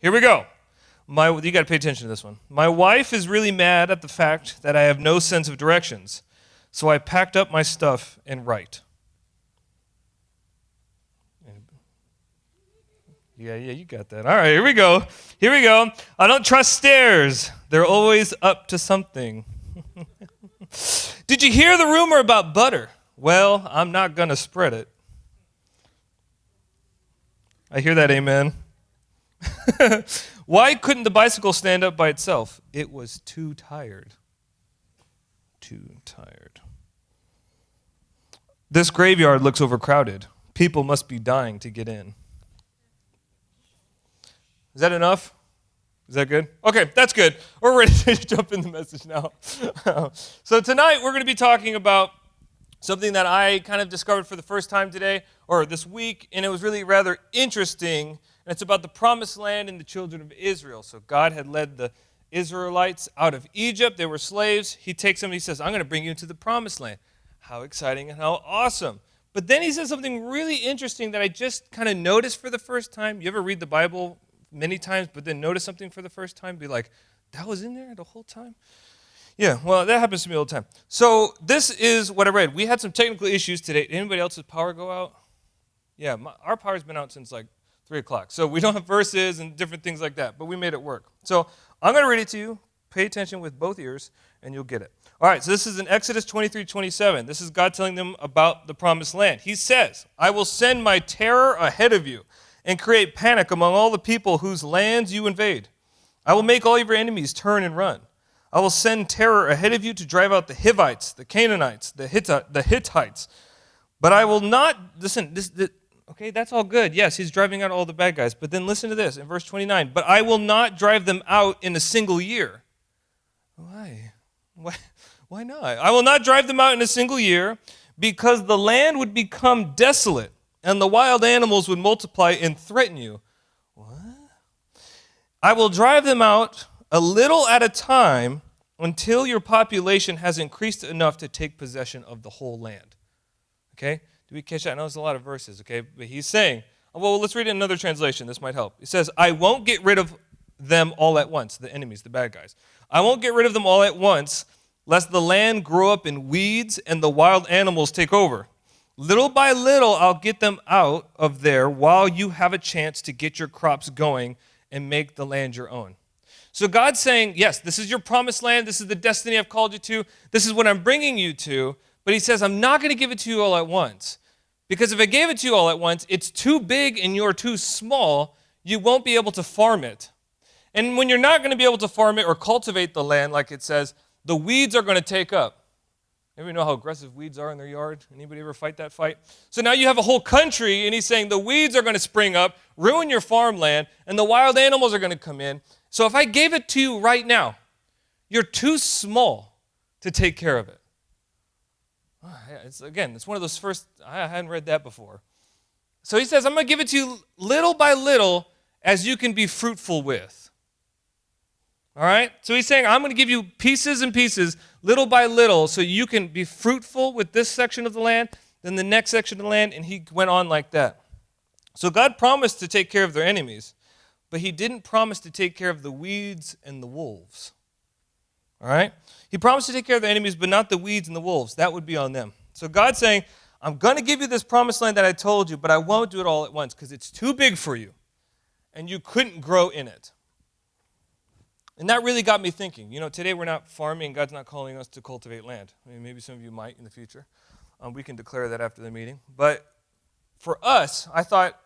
Here we go. You got to pay attention to this one. My wife is really mad at the fact that I have no sense of directions, so I packed up my stuff and write. Yeah, you got that. All right, here we go. I don't trust stairs. They're always up to something. Did you hear the rumor about butter? Well, I'm not going to spread it. I hear that, amen. Why couldn't the bicycle stand up by itself? It was too tired. This graveyard looks overcrowded. People must be dying to get in. Is that enough? Is that good? Okay, that's good. We're ready to jump in the message now. So tonight we're going to be talking about something that I kind of discovered for the first time today, or this week, and it was really rather interesting. And it's about the promised land and the children of Israel. So God had led the Israelites out of Egypt. They were slaves. He takes them and he says, I'm going to bring you into the promised land. How exciting and how awesome. But then he says something really interesting that I just kind of noticed for the first time. You ever read the Bible many times, but then notice something for the first time? Be like, that was in there the whole time? Yeah, well, that happens to me all the time. So this is what I read. We had some technical issues today. Did anybody else's power go out? Yeah, our power's been out since like 3 o'clock. So we don't have verses and different things like that, but we made it work. So I'm going to read it to you. Pay attention with both ears, and you'll get it. All right, so this is in Exodus 23:27. This is God telling them about the promised land. He says, I will send my terror ahead of you and create panic among all the people whose lands you invade. I will make all of your enemies turn and run. I will send terror ahead of you to drive out the Hivites, the Canaanites, the Hittites. But I will not, listen, okay, that's all good. Yes, he's driving out all the bad guys. But then listen to this in verse 29. But I will not drive them out in a single year. Why? Why not? I will not drive them out in a single year because the land would become desolate and the wild animals would multiply and threaten you. What? I will drive them out a little at a time until your population has increased enough to take possession of the whole land. Okay? Do we catch that? I know it's a lot of verses, okay? But he's saying, well, let's read another translation. This might help. It says, I won't get rid of them all at once, the enemies, the bad guys. I won't get rid of them all at once, lest the land grow up in weeds and the wild animals take over. Little by little, I'll get them out of there while you have a chance to get your crops going and make the land your own. So God's saying, yes, this is your promised land. This is the destiny I've called you to. This is what I'm bringing you to. But he says, I'm not going to give it to you all at once. Because if I gave it to you all at once, it's too big and you're too small. You won't be able to farm it. And when you're not going to be able to farm it or cultivate the land, like it says, the weeds are going to take up. Anybody know how aggressive weeds are in their yard? Anybody ever fight that fight? So now you have a whole country, and he's saying the weeds are going to spring up, ruin your farmland, and the wild animals are going to come in. So if I gave it to you right now, you're too small to take care of it. It's one of those first, I hadn't read that before. So he says, I'm going to give it to you little by little as you can be fruitful with. All right? So he's saying, I'm going to give you pieces and pieces, little by little, so you can be fruitful with this section of the land, then the next section of the land, and he went on like that. So God promised to take care of their enemies, but he didn't promise to take care of the weeds and the wolves. All right? He promised to take care of the enemies, but not the weeds and the wolves. That would be on them. So God's saying, I'm going to give you this promised land that I told you, but I won't do it all at once because it's too big for you, and you couldn't grow in it. And that really got me thinking. You know, today we're not farming. God's not calling us to cultivate land. I mean, maybe some of you might in the future. We can declare that after the meeting. But for us, I thought,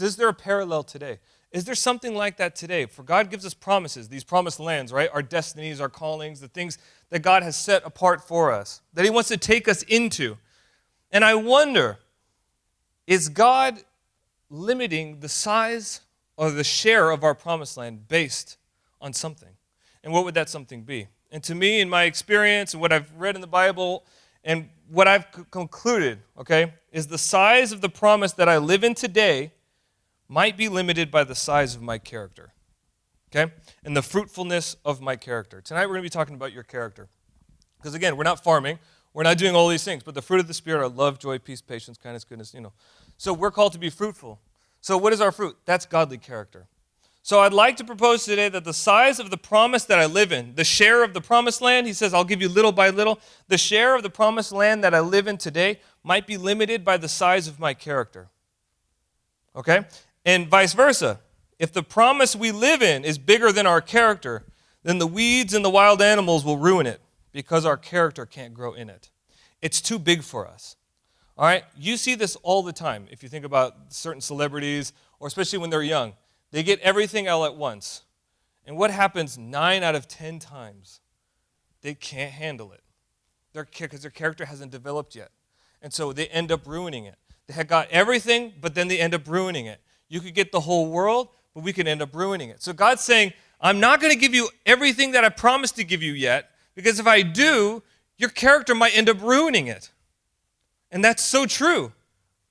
is there a parallel today? Is there something like that today? For God gives us promises, these promised lands, right? Our destinies, our callings, the things that God has set apart for us, that he wants to take us into. And I wonder, is God limiting the size or the share of our promised land based on something? And what would that something be? And to me, in my experience and what I've read in the Bible and what I've concluded, okay, is the size of the promise that I live in today might be limited by the size of my character, okay, and the fruitfulness of my character. Tonight we're going to be talking about your character. Because again, we're not farming, we're not doing all these things, but the fruit of the Spirit are love, joy, peace, patience, kindness, goodness, So we're called to be fruitful. So what is our fruit? That's godly character. So I'd like to propose today that the size of the promise that I live in, the share of the promised land, he says, I'll give you little by little, the share of the promised land that I live in today might be limited by the size of my character. Okay? And vice versa. If the promise we live in is bigger than our character, then the weeds and the wild animals will ruin it because our character can't grow in it. It's too big for us. All right? You see this all the time if you think about certain celebrities, or especially when they're young. They get everything all at once. And what happens 9 out of 10 times? They can't handle it because their character hasn't developed yet. And so they end up ruining it. They had got everything, but then they end up ruining it. You could get the whole world, but we could end up ruining it. So God's saying, I'm not going to give you everything that I promised to give you yet, because if I do, your character might end up ruining it. And that's so true.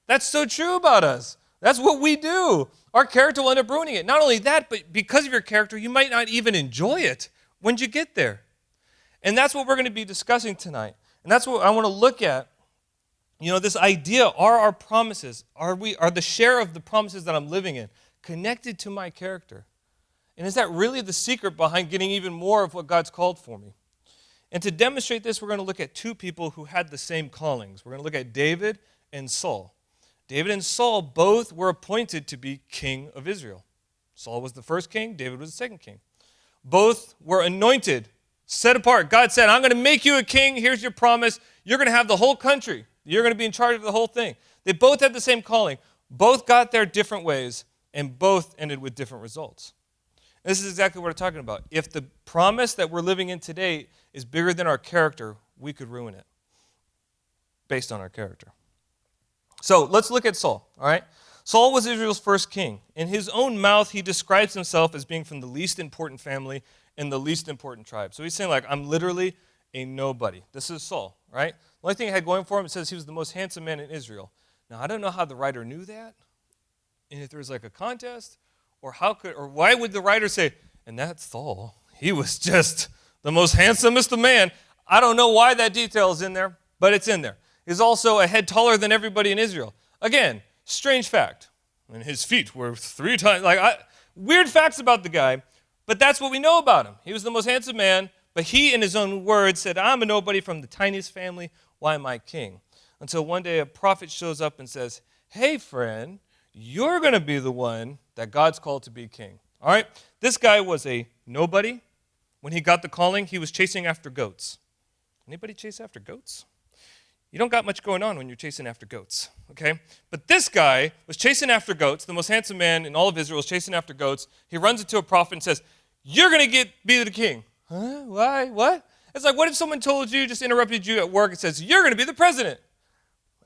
That's so true about us. That's what we do. Our character will end up ruining it. Not only that, but because of your character, you might not even enjoy it when you get there. And that's what we're going to be discussing tonight. And that's what I want to look at. You know, this idea, are our promises, are the share of the promises that I'm living in connected to my character? And is that really the secret behind getting even more of what God's called for me? And to demonstrate this, we're going to look at 2 people who had the same callings. We're going to look at David and Saul. David and Saul both were appointed to be king of Israel. Saul was the first king, David was the second king. Both were anointed, set apart. God said, I'm going to make you a king. Here's your promise. You're going to have the whole country. You're going to be in charge of the whole thing. They both had the same calling. Both got there different ways, and both ended with different results. This is exactly what we're talking about. If the promise that we're living in today is bigger than our character, we could ruin it based on our character. So let's look at Saul, all right? Saul was Israel's first king. In his own mouth, he describes himself as being from the least important family and the least important tribe. So he's saying, like, I'm literally a nobody. This is Saul, right? The only thing he had going for him, it says he was the most handsome man in Israel. Now, I don't know how the writer knew that, and if there was like a contest, or why would the writer say, and that's Saul. He was just the most handsomest of man. I don't know why that detail is in there, but it's in there. He's also a head taller than everybody in Israel. Again, strange fact. And his feet were 3 times, weird facts about the guy, but that's what we know about him. He was the most handsome man, but he, in his own words, said, I'm a nobody from the tiniest family. Why am I king? Until one day a prophet shows up and says, hey, friend, you're going to be the one that God's called to be king. All right? This guy was a nobody. When he got the calling, he was chasing after goats. Anybody chase after goats? You don't got much going on when you're chasing after goats, okay? But this guy was chasing after goats. The most handsome man in all of Israel was chasing after goats. He runs into a prophet and says, you're going to be the king. Huh? Why? What? It's like, what if someone told you, just interrupted you at work and says, you're going to be the president?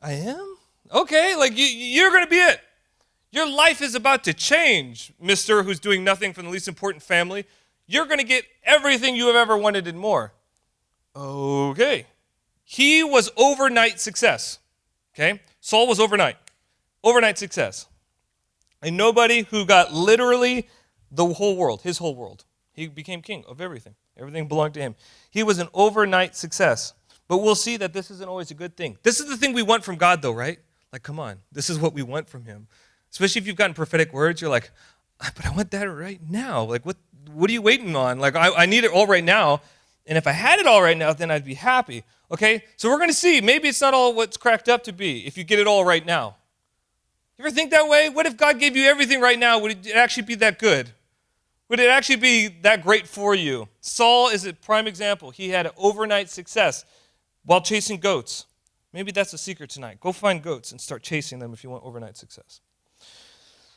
I am? Okay, you're going to be it. Your life is about to change, mister who's doing nothing from the least important family. You're going to get everything you have ever wanted and more. Okay. He was overnight success, okay? Saul was overnight success. And nobody who got literally the whole world, his whole world. He became king of everything. Everything belonged to him. He was an overnight success. But we'll see that this isn't always a good thing. This is the thing we want from God, though, right? Like, come on, this is what we want from him. Especially if you've gotten prophetic words, you're like, but I want that right now. Like, what are you waiting on? Like, I need it all right now. And if I had it all right now, then I'd be happy. Okay? So we're going to see. Maybe it's not all what's cracked up to be if you get it all right now. You ever think that way? What if God gave you everything right now? Would it actually be that good? Would it actually be that great for you? Saul is a prime example. He had an overnight success while chasing goats. Maybe that's the secret tonight. Go find goats and start chasing them if you want overnight success.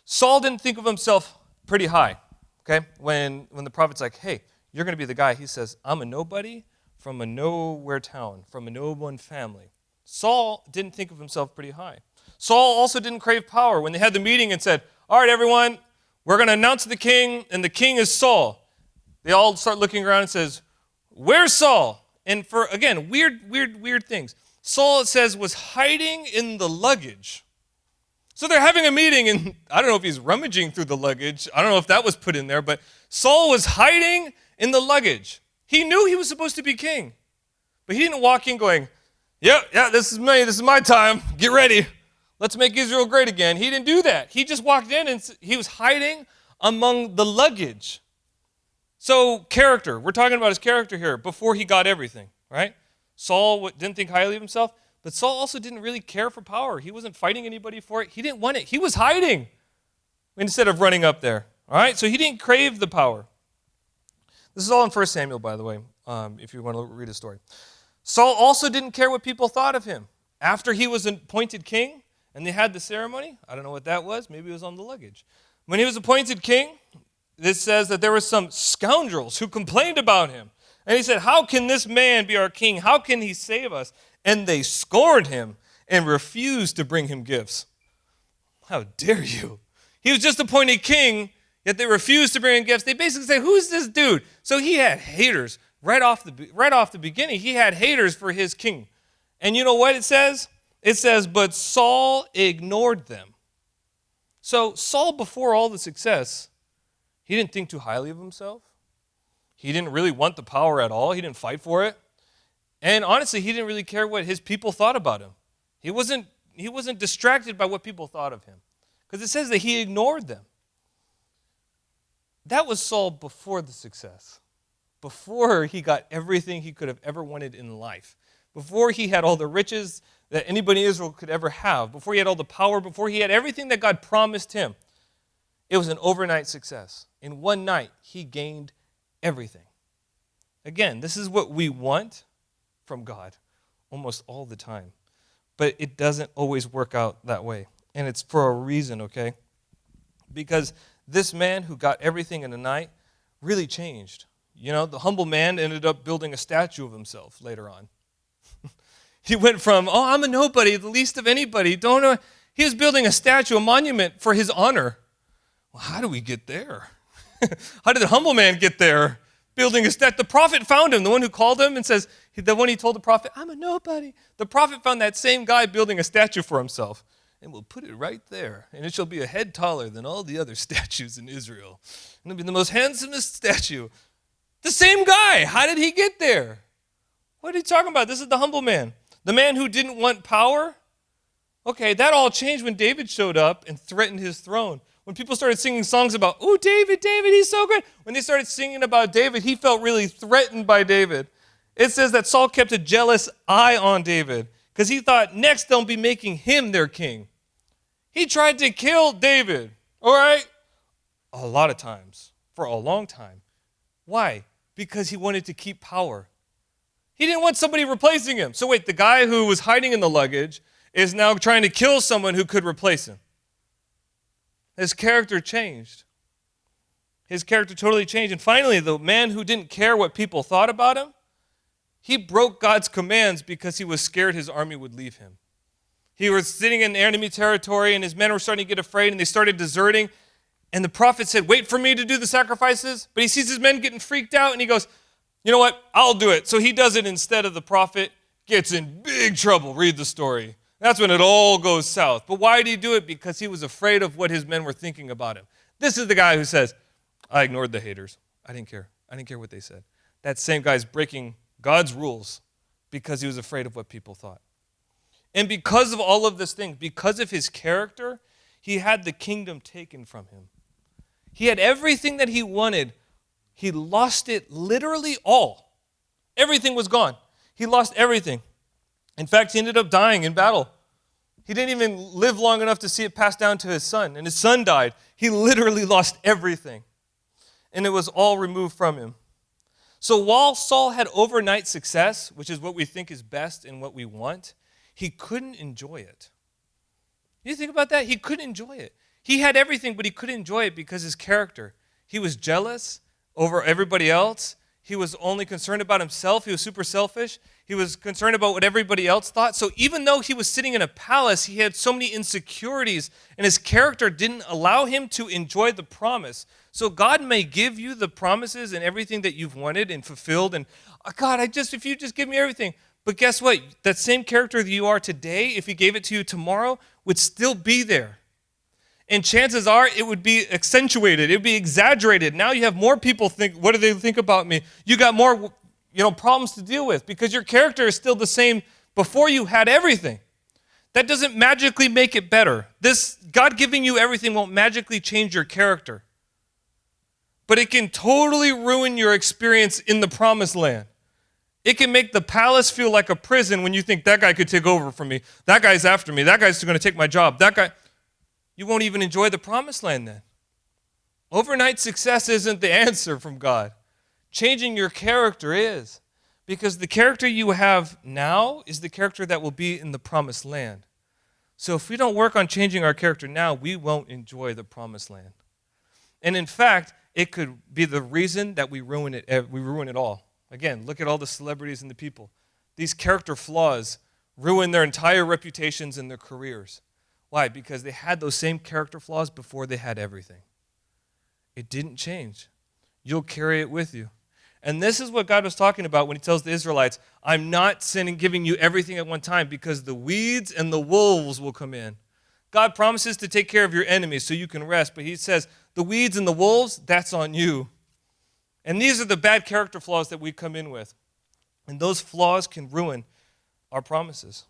Saul didn't think of himself pretty high, okay? When the prophet's like, hey, you're going to be the guy, he says, I'm a nobody from a nowhere town, from a no one family. Saul didn't think of himself pretty high. Saul also didn't crave power. When they had the meeting and said, all right, everyone, we're going to announce the king, and the king is Saul. They all start looking around and says, where's Saul? And for, again, weird things. Saul, it says, was hiding in the luggage. So they're having a meeting, and I don't know if he's rummaging through the luggage. I don't know if that was put in there, but Saul was hiding in the luggage. He knew he was supposed to be king, but he didn't walk in going, yeah, this is me, this is my time, get ready. Let's make Israel great again. He didn't do that. He just walked in, and he was hiding among the luggage. So character, we're talking about his character here before he got everything, right? Saul didn't think highly of himself, but Saul also didn't really care for power. He wasn't fighting anybody for it. He didn't want it. He was hiding instead of running up there, all right? So he didn't crave the power. This is all in 1 Samuel, by the way, if you want to read a story. Saul also didn't care what people thought of him. After he was appointed king and they had the ceremony, I don't know what that was, maybe it was on the luggage. When he was appointed king, this says that there were some scoundrels who complained about him. And he said, how can this man be our king? How can he save us? And they scorned him and refused to bring him gifts. How dare you? He was just appointed king, yet they refused to bring him gifts. They basically say, who's this dude? So he had haters right off the beginning. He had haters for his king. And you know what it says? It says, but Saul ignored them. So Saul, before all the success, he didn't think too highly of himself. He didn't really want the power at all. He didn't fight for it. And honestly, he didn't really care what his people thought about him. He wasn't distracted by what people thought of him. Because it says that he ignored them. That was Saul before the success. Before he got everything he could have ever wanted in life. Before he had all the riches that anybody in Israel could ever have. Before he had all the power. Before he had everything that God promised him. It was an overnight success. In one night, he gained everything. Again, this is what we want from God almost all the time. But it doesn't always work out that way. And it's for a reason, okay? Because this man who got everything in a night really changed. You know, the humble man ended up building a statue of himself later on. He went from, oh, I'm a nobody, the least of anybody. Don't know. He was building a statue, a monument for his honor. Well, how do we get there? How did the humble man get there? Building a statue. The prophet found him, the one who called him and says, the one he told the prophet, I'm a nobody. The prophet found that same guy building a statue for himself. And we'll put it right there. And it shall be a head taller than all the other statues in Israel. And it'll be the most handsomest statue. The same guy. How did he get there? What are you talking about? This is the humble man. The man who didn't want power. Okay, that all changed when David showed up and threatened his throne. When people started singing songs about, oh, David, he's so good. When they started singing about David, he felt really threatened by David. It says that Saul kept a jealous eye on David because he thought next they'll be making him their king. He tried to kill David, all right? A lot of times, for a long time. Why? Because he wanted to keep power. He didn't want somebody replacing him. So wait, the guy who was hiding in the luggage is now trying to kill someone who could replace him. His character changed. His character totally changed. And finally, the man who didn't care what people thought about him, he broke God's commands because he was scared his army would leave him. He was sitting in enemy territory and his men were starting to get afraid and they started deserting. And the prophet said, wait for me to do the sacrifices. But he sees his men getting freaked out and he goes, you know what? I'll do it. So he does it instead of the prophet. Gets in big trouble. Read the story. That's when it all goes south. But why did he do it? Because he was afraid of what his men were thinking about him. This is the guy who says, I ignored the haters. I didn't care. I didn't care what they said. That same guy's breaking God's rules because he was afraid of what people thought. And because of all of this thing, because of his character, he had the kingdom taken from him. He had everything that he wanted. He lost it literally all. Everything was gone. He lost everything. In fact, he ended up dying in battle. He didn't even live long enough to see it pass down to his son, and his son died. He literally lost everything, and it was all removed from him. So while Saul had overnight success, which is what we think is best and what we want, he couldn't enjoy it. You think about that? He couldn't enjoy it. He had everything, but he couldn't enjoy it because his character. He was jealous over everybody else. He was only concerned about himself. He was super selfish. He was concerned about what everybody else thought. So even though he was sitting in a palace, he had so many insecurities, and his character didn't allow him to enjoy the promise. So God may give you the promises and everything that you've wanted and fulfilled, and God, if you just give me everything. But guess what? That same character that you are today, if he gave it to you tomorrow, would still be there. And chances are it would be accentuated. It would be exaggerated. Now you have more people think, what do they think about me? You got more, problems to deal with because your character is still the same before you had everything. That doesn't magically make it better. This God giving you everything won't magically change your character. but it can totally ruin your experience in the promised land. It can make the palace feel like a prison when you think that guy could take over from me. That guy's after me. That guy's going to take my job. That guy, you won't even enjoy the promised land then. Overnight success isn't the answer from God. Changing your character is. Because the character you have now is the character that will be in the promised land. So if we don't work on changing our character now, we won't enjoy the promised land. And in fact, it could be the reason that we ruin it all. Again, look at all the celebrities and the people. These character flaws ruin their entire reputations and their careers. Why? Because they had those same character flaws before they had everything. It didn't change. You'll carry it with you. And this is what God was talking about when he tells the Israelites, I'm not giving you everything at one time because the weeds and the wolves will come in. God promises to take care of your enemies so you can rest, but he says, the weeds and the wolves, that's on you. And these are the bad character flaws that we come in with. And those flaws can ruin our promises.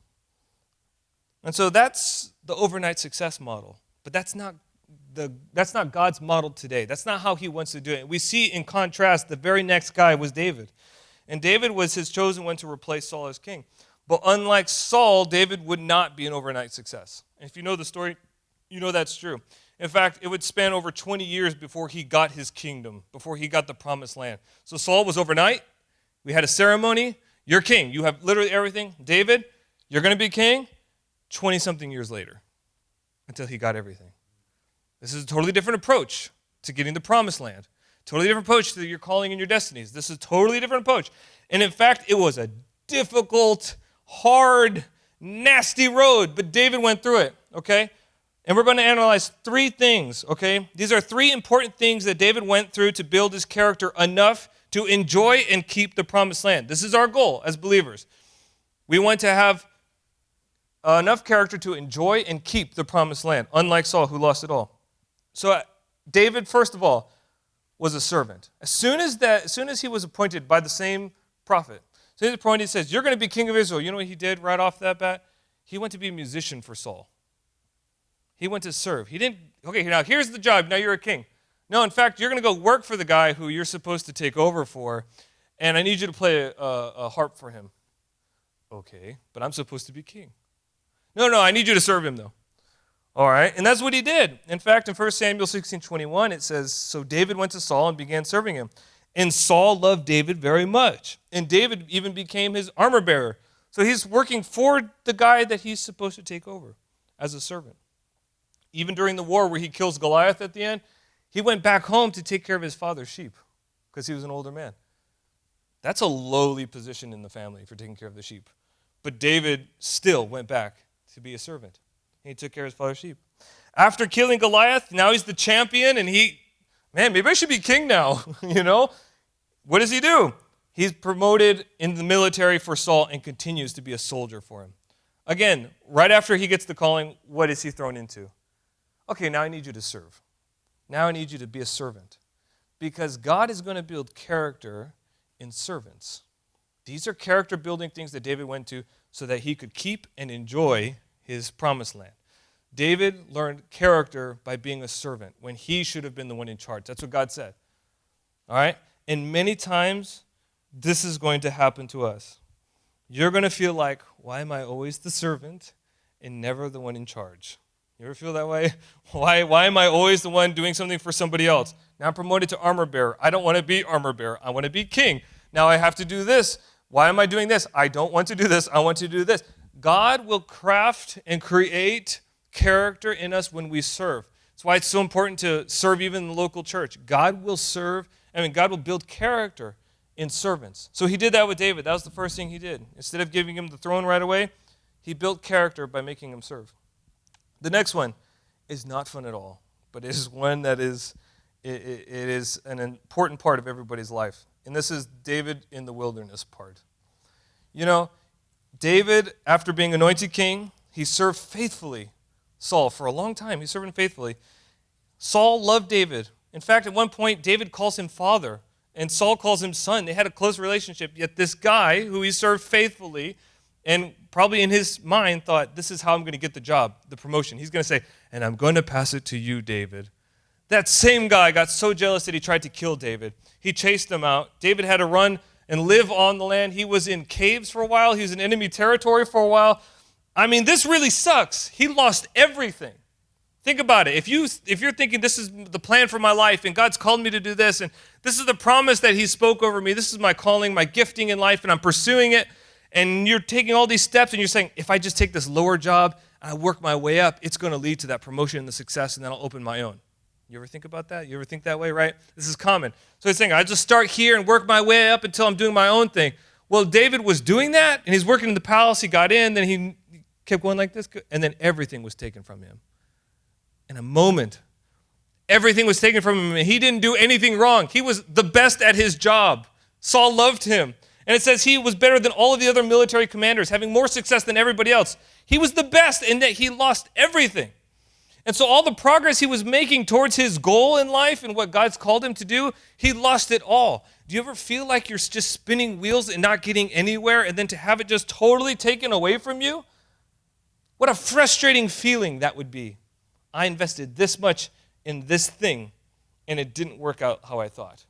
And so that's the overnight success model. But that's not God's model today. That's not how he wants to do it. We see in contrast, the very next guy was David. And David was his chosen one to replace Saul as king. But unlike Saul, David would not be an overnight success. And if you know the story, you know that's true. In fact, it would span over 20 years before he got his kingdom, before he got the promised land. So Saul was overnight. We had a ceremony. You're king. You have literally everything. David, you're going to be king 20-something years later until he got everything. This is a totally different approach to getting the promised land. Totally different approach to your calling and your destinies. This is a totally different approach. And in fact, it was a difficult, hard, nasty road, but David went through it, okay? And we're going to analyze three things, okay? These are three important things that David went through to build his character enough to enjoy and keep the promised land. This is our goal as believers. We want to have enough character to enjoy and keep the promised land, unlike Saul, who lost it all. So David, first of all, was a servant. As soon as he was appointed by the same prophet, so he's appointed, he says, you're going to be king of Israel. You know what he did right off that bat? He went to be a musician for Saul. He went to serve. He didn't, okay, now here's the job. Now you're a king. No, in fact, you're going to go work for the guy who you're supposed to take over for, and I need you to play a harp for him. Okay, but I'm supposed to be king. No, I need you to serve him, though. All right, and that's what he did. In fact, in 1 Samuel 16:21, it says, so David went to Saul and began serving him. And Saul loved David very much. And David even became his armor bearer. So he's working for the guy that he's supposed to take over as a servant. Even during the war where he kills Goliath at the end, he went back home to take care of his father's sheep because he was an older man. That's a lowly position in the family for taking care of the sheep. But David still went back to be a servant. He took care of his father's sheep. After killing Goliath, now he's the champion, and maybe I should be king now, you know? What does he do? He's promoted in the military for Saul and continues to be a soldier for him. Again, right after he gets the calling, what is he thrown into? Okay, now I need you to serve. Now I need you to be a servant. Because God is going to build character in servants. These are character-building things that David went to so that he could keep and enjoy his promised land. David learned character by being a servant when he should have been the one in charge. That's what God said. All right? And many times, this is going to happen to us. You're going to feel like, why am I always the servant and never the one in charge? You ever feel that way? Why am I always the one doing something for somebody else? Now I'm promoted to armor bearer. I don't want to be armor bearer. I want to be king. Now I have to do this. Why am I doing this? I don't want to do this. I want to do this. God will craft and create character in us when we serve. That's why it's so important to serve even in the local church. God will build character in servants. So he did that with David. That was the first thing he did. Instead of giving him the throne right away, he built character by making him serve. The next one is not fun at all, but it is one that is an important part of everybody's life. And this is David in the wilderness part. You know, David, after being anointed king, he served faithfully Saul for a long time. He served him faithfully. Saul loved David. In fact, at one point, David calls him father, and Saul calls him son. They had a close relationship, yet this guy who he served faithfully and probably in his mind thought, this is how I'm going to get the job, the promotion. He's going to say, and I'm going to pass it to you, David. That same guy got so jealous that he tried to kill David. He chased him out. David had to run and live on the land. He was in caves for a while. He was in enemy territory for a while. I mean, this really sucks. He lost everything. Think about it. If you're thinking this is the plan for my life and God's called me to do this and this is the promise that he spoke over me, this is my calling, my gifting in life, and I'm pursuing it, and you're taking all these steps and you're saying, if I just take this lower job and I work my way up, it's going to lead to that promotion and the success, and then I'll open my own. You ever think about that? You ever think that way, right? This is common. So he's saying, I just start here and work my way up until I'm doing my own thing. Well, David was doing that, and he's working in the palace. He got in, then he kept going like this, and then everything was taken from him. In a moment, everything was taken from him, and he didn't do anything wrong. He was the best at his job. Saul loved him. And it says he was better than all of the other military commanders, having more success than everybody else. He was the best, and that he lost everything. And so all the progress he was making towards his goal in life and what God's called him to do, he lost it all. Do you ever feel like you're just spinning wheels and not getting anywhere, and then to have it just totally taken away from you? What a frustrating feeling that would be. I invested this much in this thing, and it didn't work out how I thought.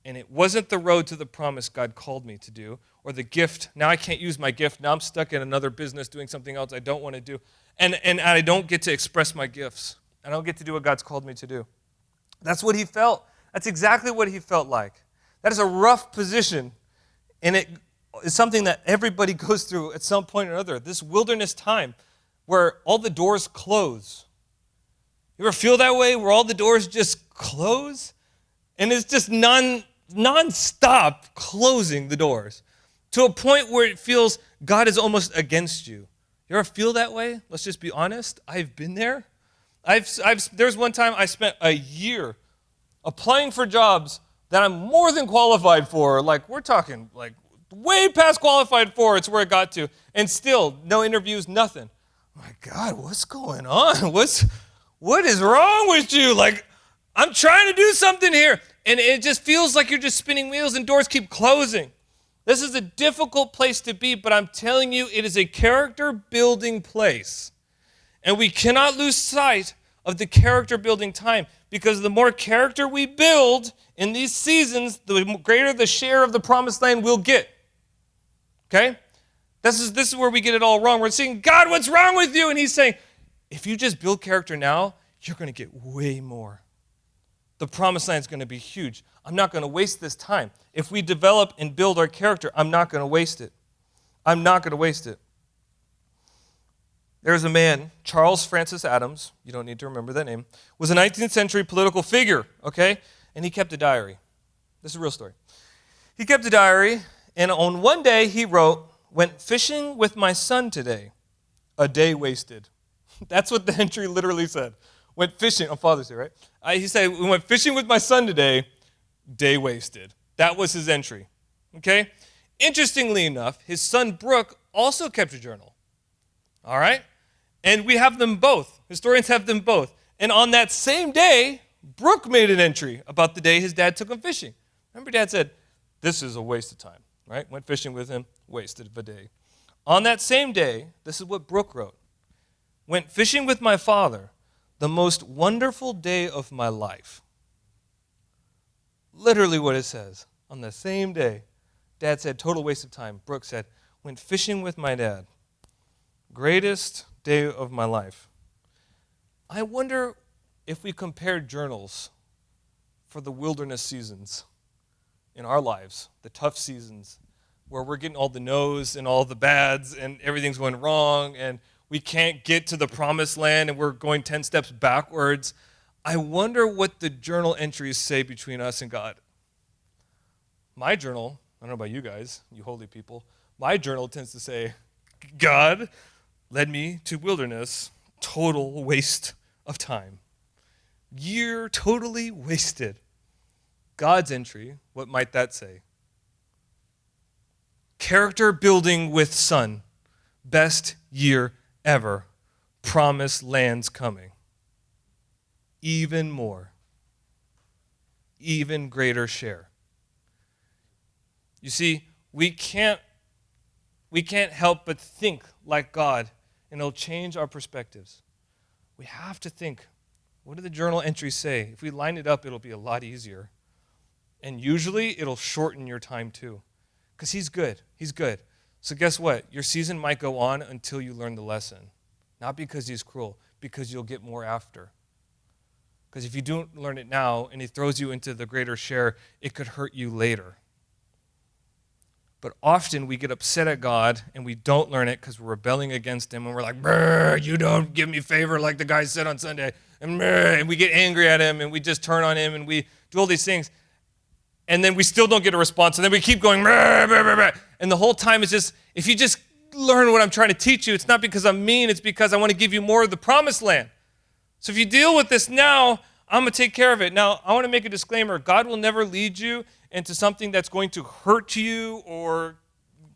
And it wasn't the road to the promise God called me to do, or the gift. Now I can't use my gift. Now I'm stuck in another business doing something else I don't want to do. And I don't get to express my gifts. I don't get to do what God's called me to do. That's what he felt. That's exactly what he felt like. That is a rough position, and it is something that everybody goes through at some point or another. This wilderness time where all the doors close. You ever feel that way, where all the doors just close? And it's just non-stop closing the doors to a point where it feels God is almost against you. You ever feel that way? Let's just be honest. I've been there. There's one time I spent a year applying for jobs that I'm more than qualified for. Like, we're talking like way past qualified for. It's where it got to. And still, no interviews, nothing. Oh my God, what's going on? What is wrong with you? Like, I'm trying to do something here. And it just feels like you're just spinning wheels and doors keep closing. This is a difficult place to be, but I'm telling you, it is a character-building place. And we cannot lose sight of the character-building time, because the more character we build in these seasons, the greater the share of the promised land we'll get. Okay? This is where we get it all wrong. We're saying, God, what's wrong with you? And he's saying, if you just build character now, you're going to get way more. The promised land is going to be huge. I'm not going to waste this time. If we develop and build our character, I'm not going to waste it. I'm not going to waste it. There's a man, Charles Francis Adams, you don't need to remember that name, was a 19th century political figure, okay? And he kept a diary. This is a real story. He kept a diary, and on one day he wrote, "Went fishing with my son today. A day wasted." That's what the entry literally said. Went fishing on Father's Day, right? He said, "We went fishing with my son today. Day wasted." That was his entry, okay? Interestingly enough, his son Brooke also kept a journal, all right? And we have them both. Historians have them both. And on that same day, Brooke made an entry about the day his dad took him fishing. Remember, Dad said, "This is a waste of time," right? Went fishing with him, wasted a day. On that same day, this is what Brooke wrote. "Went fishing with my father, the most wonderful day of my life." Literally what it says. On the same day, Dad said, total waste of time. Brooke said, "Went fishing with my dad. Greatest day of my life." I wonder if we compared journals for the wilderness seasons in our lives, the tough seasons, where we're getting all the no's and all the bads and everything's going wrong and we can't get to the promised land and we're going 10 steps backwards. I wonder what the journal entries say between us and God. My journal, I don't know about you guys, you holy people, my journal tends to say, "God led me to wilderness, total waste of time. Year totally wasted." God's entry, what might that say? Character building with son, best year ever, promised land's coming. Even more, even greater share. You see, we can't help but think like God, and it'll change our perspectives. We have to think What do the journal entries say? If we line it up, it'll be a lot easier. And usually, it'll shorten your time too. Because he's good. He's good. So guess what? Your season might go on until you learn the lesson. Not because he's cruel, because you'll get more after. Because if you don't learn it now and he throws you into the greater share, it could hurt you later. But often we get upset at God and we don't learn it because we're rebelling against him and we're like, "Brr, you don't give me favor like the guy said on Sunday." And we get angry at him and we just turn on him and we do all these things. And then we still don't get a response. And then we keep going, "Brr, brr, brr, brr." And the whole time is just, if you just learn what I'm trying to teach you, it's not because I'm mean, it's because I want to give you more of the promised land. So if you deal with this now, I'm going to take care of it. Now, I want to make a disclaimer. God will never lead you into something that's going to hurt you or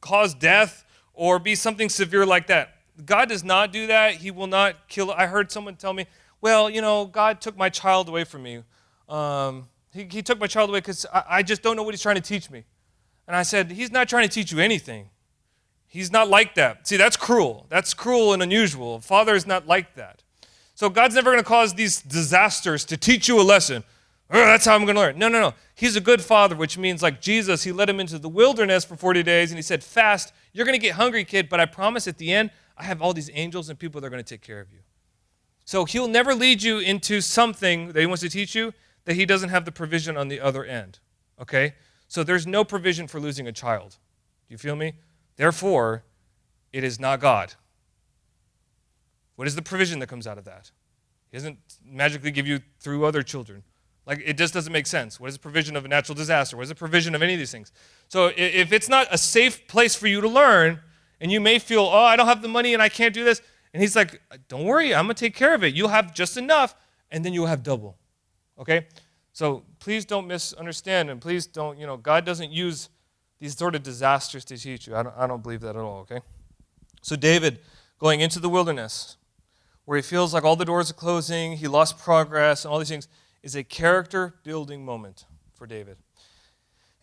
cause death or be something severe like that. God does not do that. He will not kill. I heard someone tell me, well, God took my child away from me. He took my child away because I just don't know what he's trying to teach me. And I said, he's not trying to teach you anything. He's not like that. See, that's cruel. That's cruel and unusual. Father is not like that. So God's never going to cause these disasters to teach you a lesson. Oh, that's how I'm going to learn. No. He's a good father, which means like Jesus, he led him into the wilderness for 40 days, and he said, fast, you're going to get hungry, kid, but I promise at the end, I have all these angels and people that are going to take care of you. So he'll never lead you into something that he wants to teach you that he doesn't have the provision on the other end, okay? So there's no provision for losing a child. Do you feel me? Therefore, it is not God. What is the provision that comes out of that? He doesn't magically give you through other children. Like, it just doesn't make sense. What is the provision of a natural disaster? What is the provision of any of these things? So if it's not a safe place for you to learn, and you may feel, oh, I don't have the money and I can't do this, and he's like, don't worry, I'm going to take care of it. You'll have just enough, and then you'll have double. Okay? So please don't misunderstand, and please don't, God doesn't use these sort of disasters to teach you. I don't believe that at all, okay? So David, going into the wilderness, where he feels like all the doors are closing, he lost progress, and all these things, is a character-building moment for David.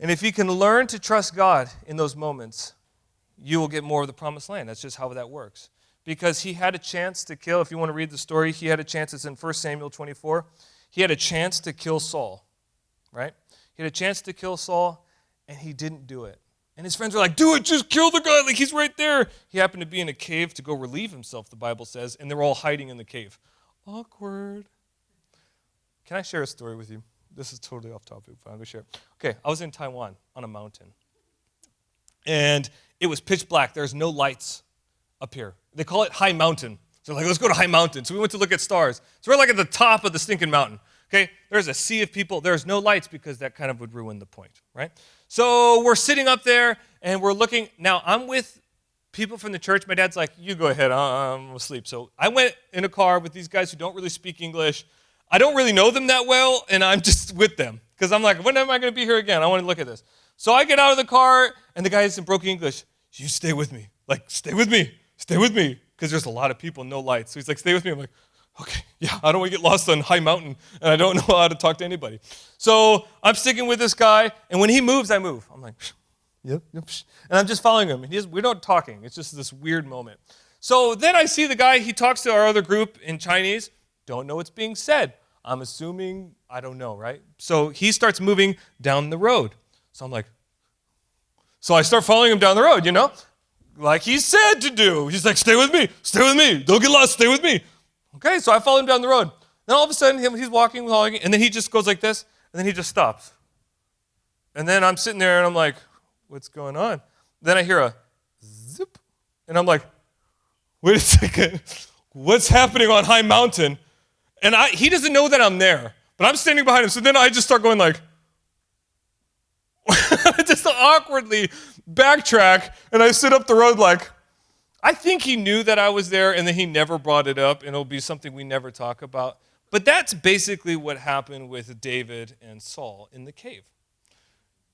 And if you can learn to trust God in those moments, you will get more of the promised land. That's just how that works. Because he had a chance to kill, if you want to read the story, he had a chance, it's in 1 Samuel 24, he had a chance to kill Saul, right? He had a chance to kill Saul, and he didn't do it. And his friends were like, do it, just kill the guy, like he's right there. He happened to be in a cave to go relieve himself, the Bible says, and they were all hiding in the cave. Awkward. Can I share a story with you? This is totally off topic, but I'm going to share it. Okay, I was in Taiwan on a mountain, and it was pitch black. There's no lights up here. They call it High Mountain. So like, let's go to High Mountain. So we went to look at stars. So we're like at the top of the stinking mountain. Okay, there's a sea of people. There's no lights because that kind of would ruin the point, right? So we're sitting up there and we're looking. Now I'm with people from the church. My dad's like, you go ahead, I'm asleep. So I went in a car with these guys who don't really speak English. I don't really know them that well, and I'm just with them because I'm like, when am I going to be here again? I want to look at this. So I get out of the car and the guy's in broken English. You stay with me. Like, stay with me. Stay with me. Because there's a lot of people, no lights. So he's like, stay with me. I'm like, okay, yeah, I don't want to get lost on High Mountain, and I don't know how to talk to anybody. So I'm sticking with this guy, and when he moves, I move. I'm like, yep. And I'm just following him. We're not talking. It's just this weird moment. So then I see the guy, he talks to our other group in Chinese. Don't know what's being said. I'm assuming, I don't know, right? So he starts moving down the road. So I'm like, so I start following him down the road, like he said to do. He's like, stay with me, don't get lost, stay with me. Okay, so I follow him down the road. Then all of a sudden, he's walking, and then he just goes like this, and then he just stops. And then I'm sitting there, and I'm like, what's going on? Then I hear a zip, and I'm like, wait a second, what's happening on High Mountain? And he doesn't know that I'm there, but I'm standing behind him, so then I just start going like, just awkwardly backtrack, and I sit up the road like, I think he knew that I was there, and then he never brought it up, and it'll be something we never talk about. But that's basically what happened with David and Saul in the cave.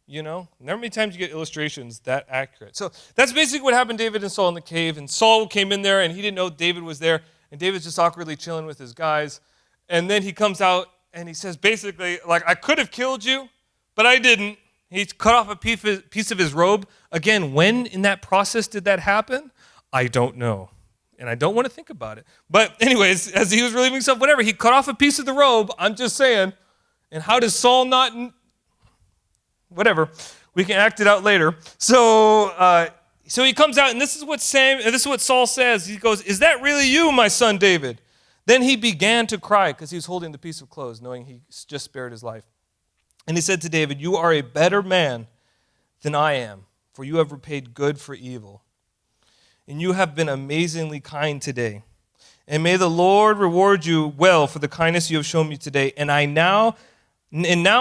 Never many times you get illustrations that accurate. So that's basically what happened to David and Saul in the cave, and Saul came in there, and he didn't know David was there, and David's just awkwardly chilling with his guys, and then he comes out, and he says basically, like, I could have killed you, but I didn't. He cut off a piece of his robe. Again, when in that process did that happen? I don't know. And I don't want to think about it. But anyways, as he was relieving himself, whatever, he cut off a piece of the robe. I'm just saying. And how does Saul not... Whatever. We can act it out later. So he comes out, and this is what Saul says. He goes, "Is that really you, my son David?" Then he began to cry because he was holding the piece of clothes, knowing he just spared his life. And he said to David, "You are a better man than I am, for you have repaid good for evil. And you have been amazingly kind today. And may the Lord reward you well for the kindness you have shown me today. And now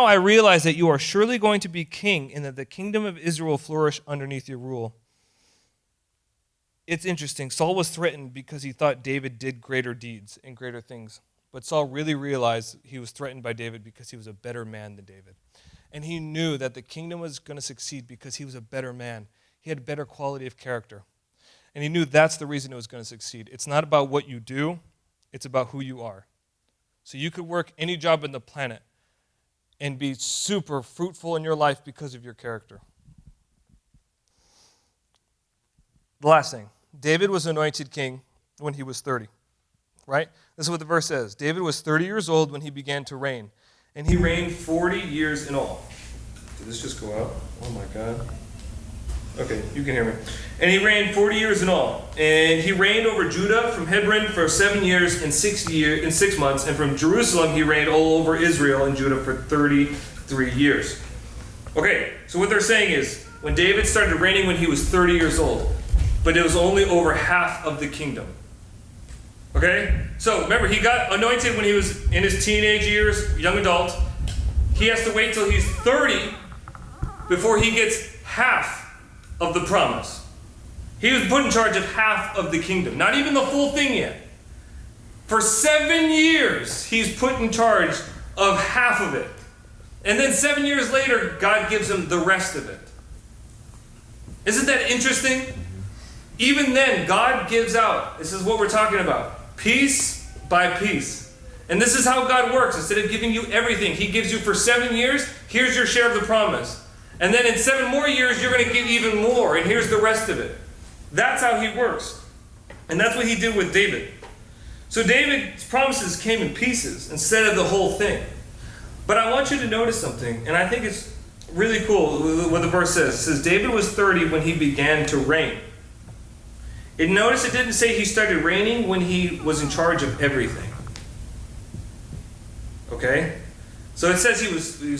I realize that you are surely going to be king, and that the kingdom of Israel will flourish underneath your rule." It's interesting. Saul was threatened because he thought David did greater deeds and greater things. But Saul really realized he was threatened by David because he was a better man than David. And he knew that the kingdom was going to succeed because he was a better man. He had a better quality of character. And he knew that's the reason it was going to succeed. It's not about what you do. It's about who you are. So you could work any job on the planet and be super fruitful in your life because of your character. The last thing. David was anointed king when he was 30, right? This is what the verse says. David was 30 years old when he began to reign, and he reigned 40 years in all. Did this just go out? Oh my God. Okay, you can hear me. And he reigned 40 years in all, and he reigned over Judah from Hebron for 7 years and 6 months, and from Jerusalem he reigned all over Israel and Judah for 33 years. Okay, so what they're saying is, when David started reigning when he was 30 years old, but it was only over half of the kingdom. Okay? So remember, he got anointed when he was in his teenage years, young adult. He has to wait till he's 30 before he gets half of the promise. He was put in charge of half of the kingdom, not even the full thing yet. For 7 years, he's put in charge of half of it. And then 7 years later, God gives him the rest of it. Isn't that interesting? Even then, God gives out. This is what we're talking about. Piece by piece. And this is how God works. Instead of giving you everything, he gives you for 7 years, here's your share of the promise. And then in 7 more years, you're going to get even more, and here's the rest of it. That's how he works. And that's what he did with David. So David's promises came in pieces instead of the whole thing. But I want you to notice something, and I think it's really cool what the verse says. It says, David was 30 when he began to reign. And notice it didn't say he started reigning when he was in charge of everything. Okay? So it says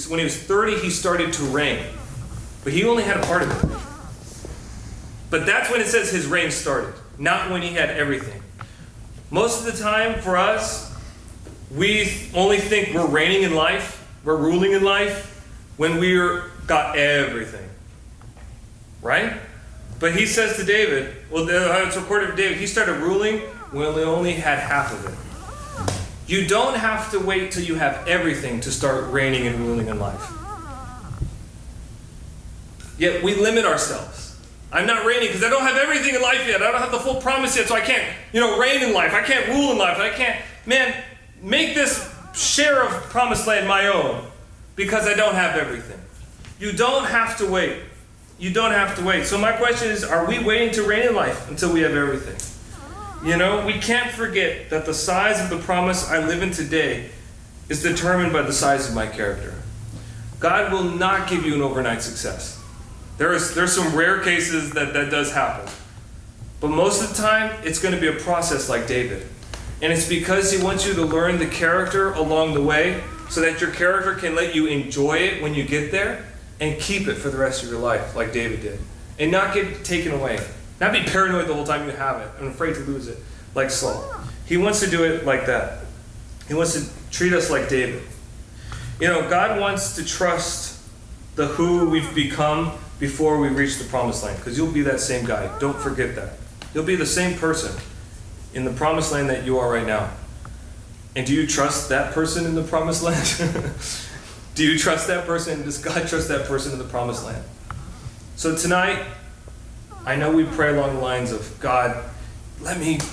when he was 30, he started to reign. But he only had a part of it. But that's when it says his reign started, not when he had everything. Most of the time for us, we only think we're reigning in life, we're ruling in life, when we're got everything. Right? But he says to David, it's recorded of David, he started ruling when he only had half of it. You don't have to wait till you have everything to start reigning and ruling in life. Yet we limit ourselves. I'm not reigning because I don't have everything in life yet. I don't have the full promise yet, so I can't, reign in life. I can't rule in life. I can't, make this share of promised land my own because I don't have everything. You don't have to wait. You don't have to wait. So my question is, are we waiting to reign in life until we have everything? We can't forget that the size of the promise I live in today is determined by the size of my character. God will not give you an overnight success. There's some rare cases that does happen. But most of the time, it's going to be a process like David. And it's because he wants you to learn the character along the way so that your character can let you enjoy it when you get there and keep it for the rest of your life like David did. And not get taken away. Not be paranoid the whole time you have it and afraid to lose it like Saul. He wants to do it like that. He wants to treat us like David. God wants to trust the who we've become before we reach the promised land, because you'll be that same guy. Don't forget that. You'll be the same person in the promised land that you are right now. And do you trust that person in the promised land? Do you trust that person? Does God trust that person in the promised land? So tonight, I know we pray along the lines of, God,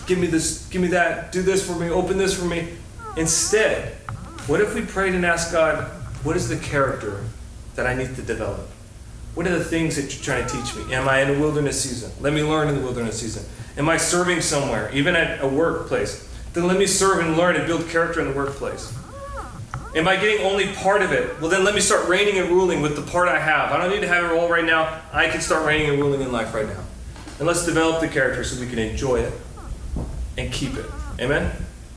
give me this, give me that, do this for me, open this for me. Instead, what if we prayed and asked God, what is the character that I need to develop? What are the things that you're trying to teach me? Am I in a wilderness season? Let me learn in the wilderness season. Am I serving somewhere, even at a workplace? Then let me serve and learn and build character in the workplace. Am I getting only part of it? Well, then let me start reigning and ruling with the part I have. I don't need to have it all right now. I can start reigning and ruling in life right now. And let's develop the character so we can enjoy it and keep it. Amen?